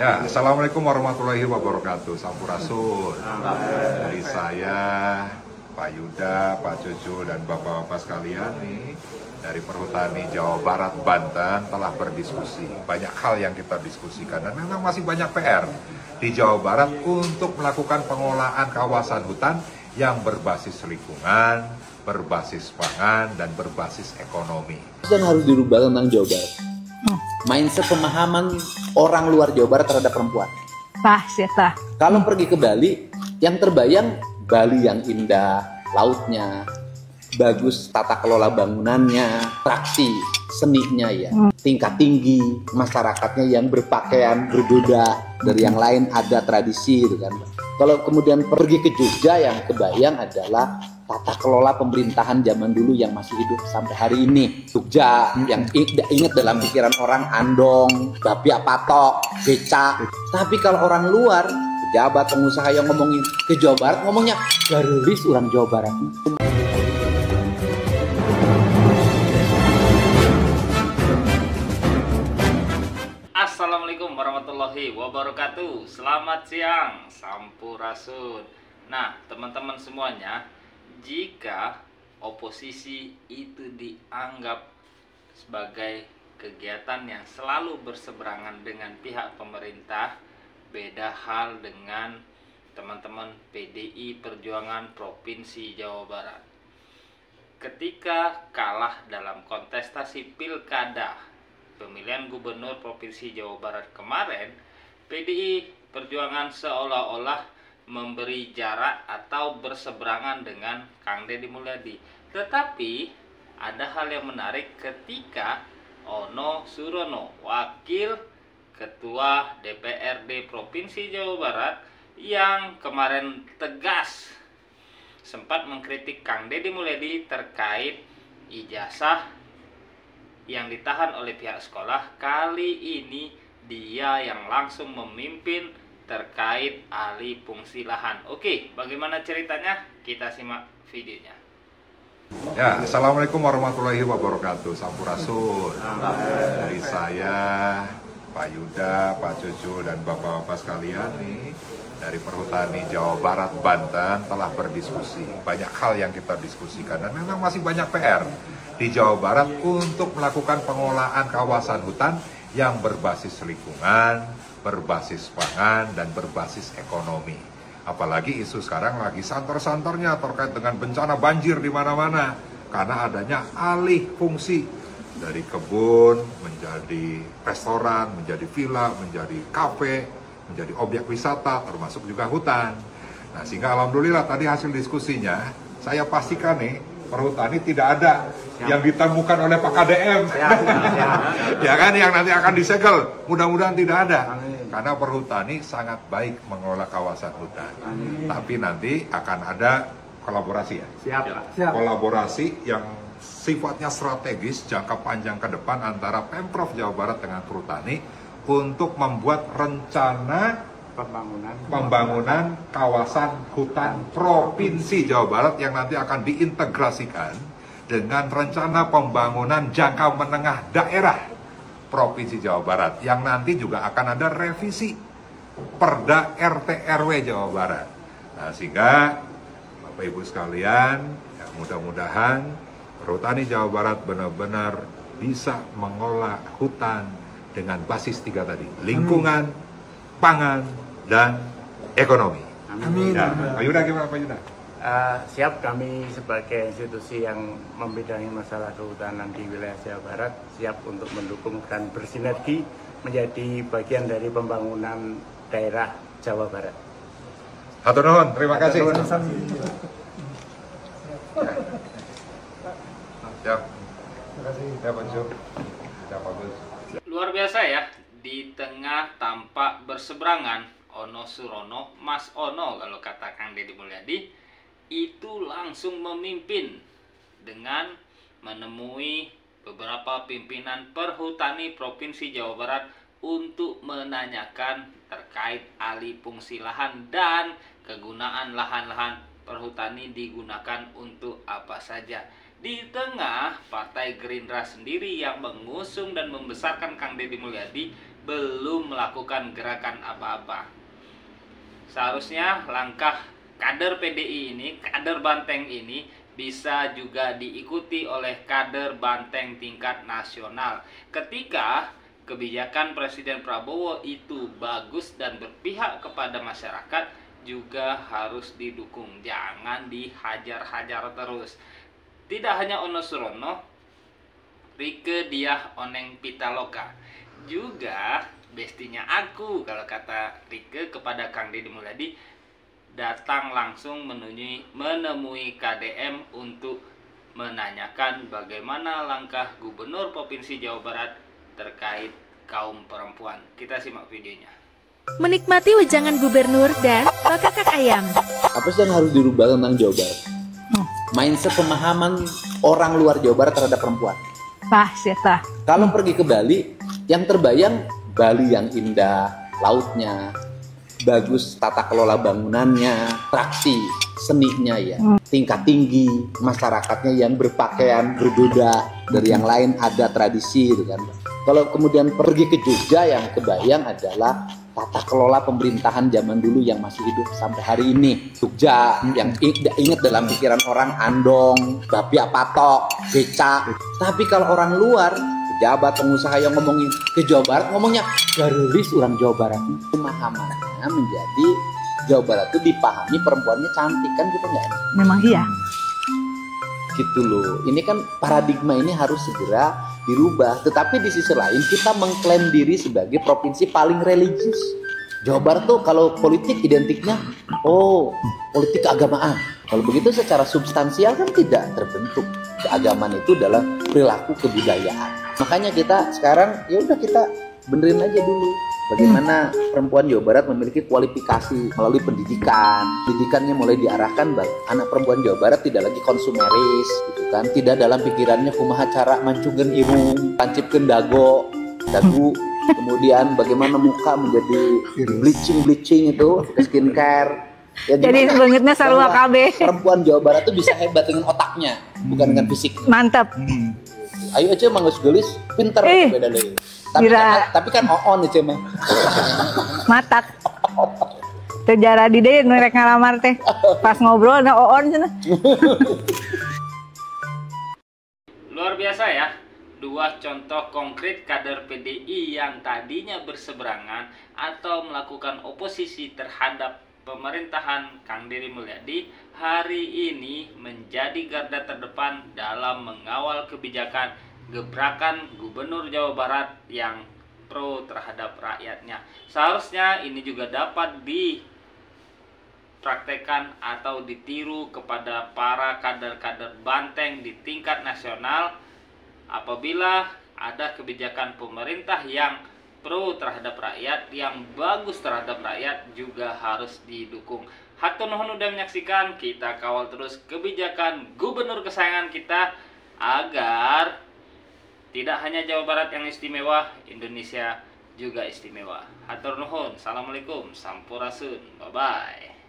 Ya, Assalamualaikum warahmatullahi wabarakatuh. Sampurasun. Dari saya, Pak Yuda, Pak Cucu, dan Bapak-Bapak sekalian nih dari Perhutani Jawa Barat, Banten telah berdiskusi. Banyak hal yang kita diskusikan dan memang masih banyak PR di Jawa Barat untuk melakukan pengolahan kawasan hutan yang berbasis lingkungan, berbasis pangan, dan berbasis ekonomi. Dan harus dirubah tentang Jawa Barat. Mindset pemahaman orang luar Jawa Barat terhadap perempuan. Kalau pergi ke Bali, yang terbayang Bali yang indah, lautnya, bagus tata kelola bangunannya, atraksi seninya ya, tingkat tinggi, masyarakatnya yang berpakaian berbeda dari yang lain, ada tradisi gitu kan. Kalau kemudian pergi ke Jogja, yang kebayang adalah tata kelola pemerintahan zaman dulu yang masih hidup sampai hari ini. Jogja yang ingat dalam pikiran orang andong, bapia patok, becak. Tapi kalau orang luar, pejabat, pengusaha yang ngomongin ke Jawa Barat, ngomongnya garis orang Jawa Barat. Assalamualaikum warahmatullahi wabarakatuh. Selamat siang, Sampurasun. Nah, teman-teman semuanya, jika oposisi itu dianggap sebagai kegiatan yang selalu berseberangan dengan pihak pemerintah, beda hal dengan teman-teman PDI Perjuangan Provinsi Jawa Barat. Ketika kalah dalam kontestasi pilkada pemilihan gubernur Provinsi Jawa Barat kemarin, PDI Perjuangan seolah-olah memberi jarak atau berseberangan dengan Kang Deddy Mulyadi. Tetapi ada hal yang menarik ketika Ono Surono, Wakil Ketua DPRD Provinsi Jawa Barat, yang kemarin tegas sempat mengkritik Kang Deddy Mulyadi terkait ijazah yang ditahan oleh pihak sekolah. Kali ini dia yang langsung memimpin terkait alih fungsi lahan. Oke, bagaimana ceritanya? Kita simak videonya. Ya, Assalamualaikum warahmatullahi wabarakatuh. Sampurasun. Dari saya, Pak Yuda, Pak Cucu, dan Bapak-Bapak sekalian nih dari Perhutani Jawa Barat, Banten telah berdiskusi. Banyak hal yang kita diskusikan dan memang masih banyak PR di Jawa Barat untuk melakukan pengolahan kawasan hutan yang berbasis lingkungan, berbasis pangan, dan berbasis ekonomi. Apalagi isu sekarang lagi santer-santernya terkait dengan bencana banjir di mana-mana karena adanya alih fungsi dari kebun menjadi restoran, menjadi villa, menjadi kafe, menjadi objek wisata, termasuk juga hutan. Nah, sehingga alhamdulillah tadi hasil diskusinya, saya pastikan nih, Perhutani tidak ada yang ditemukan oleh Pak KDM. Ya kan, yang nanti akan disegel. Mudah-mudahan tidak ada. Karena Perhutani sangat baik mengelola kawasan hutan. Tapi nanti akan ada kolaborasi ya. Siap. Kolaborasi yang sifatnya strategis jangka panjang ke depan antara Pemprov Jawa Barat dengan Perhutani untuk membuat rencana pembangunan kawasan hutan Provinsi Jawa Barat yang nanti akan diintegrasikan dengan rencana pembangunan jangka menengah daerah Provinsi Jawa Barat yang nanti juga akan ada revisi Perda RT RW Jawa Barat. Nah, sehingga Bapak Ibu sekalian, ya, mudah-mudahan Perhutani Jawa Barat benar-benar bisa mengolah hutan dengan basis 3 tadi, lingkungan, pangan, dan ekonomi. Amin. Ya, Pak Yuda gimana Pak Yuda? Siap, kami sebagai institusi yang membidangi masalah kehutanan di wilayah Jawa Barat siap untuk mendukung dan bersinergi menjadi bagian dari pembangunan daerah Jawa Barat. Hatur nuhun, terima kasih. Ya. Terima kasih. Ya Pak Cucu. Ya Pak Gus. Luar biasa ya, di tengah tampak berseberangan Ono Surono, Mas Ono kalau kata Kang Deddy Mulyadi, itu langsung memimpin dengan menemui beberapa pimpinan Perhutani Provinsi Jawa Barat untuk menanyakan terkait alih fungsi lahan dan kegunaan lahan-lahan perhutani digunakan untuk apa saja. Di tengah Partai Gerindra sendiri yang mengusung dan membesarkan Kang Deddy Mulyadi belum melakukan gerakan apa-apa. Seharusnya langkah kader PDI ini, kader Banteng ini bisa juga diikuti oleh kader Banteng tingkat nasional. Ketika kebijakan Presiden Prabowo itu bagus dan berpihak kepada masyarakat, juga harus didukung. Jangan dihajar-hajar terus. Tidak hanya Ono Surono, Rieke Diah Oneng Pitaloka, juga bestinya aku, kalau kata Rieke kepada Kang Deddy Mulyadi, datang langsung menemui KDM untuk menanyakan bagaimana langkah Gubernur Provinsi Jawa Barat terkait kaum perempuan. Kita simak videonya. Menikmati wejangan gubernur dan kakak ayam. Apa sih yang harus dirubah tentang Jawa Barat? Mindset pemahaman orang luar Jawa Barat terhadap perempuan. Kalau pergi ke Bali, yang terbayang Bali yang indah, lautnya bagus, tata kelola bangunannya, atraksi seninya ya, tingkat tinggi, masyarakatnya yang berpakaian berbeda dari yang lain, ada tradisi gitu kan. Kalau kemudian pergi ke Jogja, yang kebayang adalah tata kelola pemerintahan zaman dulu yang masih hidup sampai hari ini. Jogja yang ingat dalam pikiran orang andong, bapia patok, becak. Tapi kalau orang luar, pejabat, pengusaha yang ngomongin ke Jawa Barat, ngomongnya garulis orang Jawa Barat. Pemahamannya menjadi Jawa Barat itu dipahami perempuannya cantik, kan gitu nggak? Memang iya. Gitu loh. Ini kan paradigma ini harus segera dirubah. Tetapi di sisi lain kita mengklaim diri sebagai provinsi paling religius. Jawa Barat tuh kalau politik identiknya, politik keagamaan. Kalau begitu secara substansial kan tidak terbentuk. Keagamaan itu adalah perilaku kebudayaan. Makanya kita sekarang ya udah kita benerin aja dulu bagaimana perempuan Jawa Barat memiliki kualifikasi melalui pendidikan. Pendidikannya mulai diarahkan anak perempuan Jawa Barat tidak lagi konsumeris gitu kan. Tidak dalam pikirannya kumaha cara mancungkeun irung, pancipkeun dagu. Kemudian bagaimana muka menjadi bleaching itu, skincare. Ya, jadi bangetnya sarua KB. Perempuan Jawa Barat tuh bisa hebat dengan otaknya, bukan dengan fisik. Mantap. Ayo aja manggus gelis, pinter beda deh. Tapi kan on aja mah. Matak. Sejarah di deh nurek ngalamar teh. Pas ngobrol na on cenah. Luar biasa ya. Dua contoh konkret kader PDI yang tadinya berseberangan atau melakukan oposisi terhadap pemerintahan Kang Deddy Mulyadi hari ini menjadi garda terdepan dalam mengawal kebijakan gebrakan Gubernur Jawa Barat yang pro terhadap rakyatnya. Seharusnya ini juga dapat dipraktekkan atau ditiru kepada para kader-kader Banteng di tingkat nasional. Apabila ada kebijakan pemerintah yang pro terhadap rakyat, yang bagus terhadap rakyat, juga harus didukung. Hatur nuhun udah menyaksikan. Kita kawal terus kebijakan gubernur kesayangan kita agar tidak hanya Jawa Barat yang istimewa, Indonesia juga istimewa. Hatur nuhun. Assalamualaikum. Sampurasun. Bye-bye.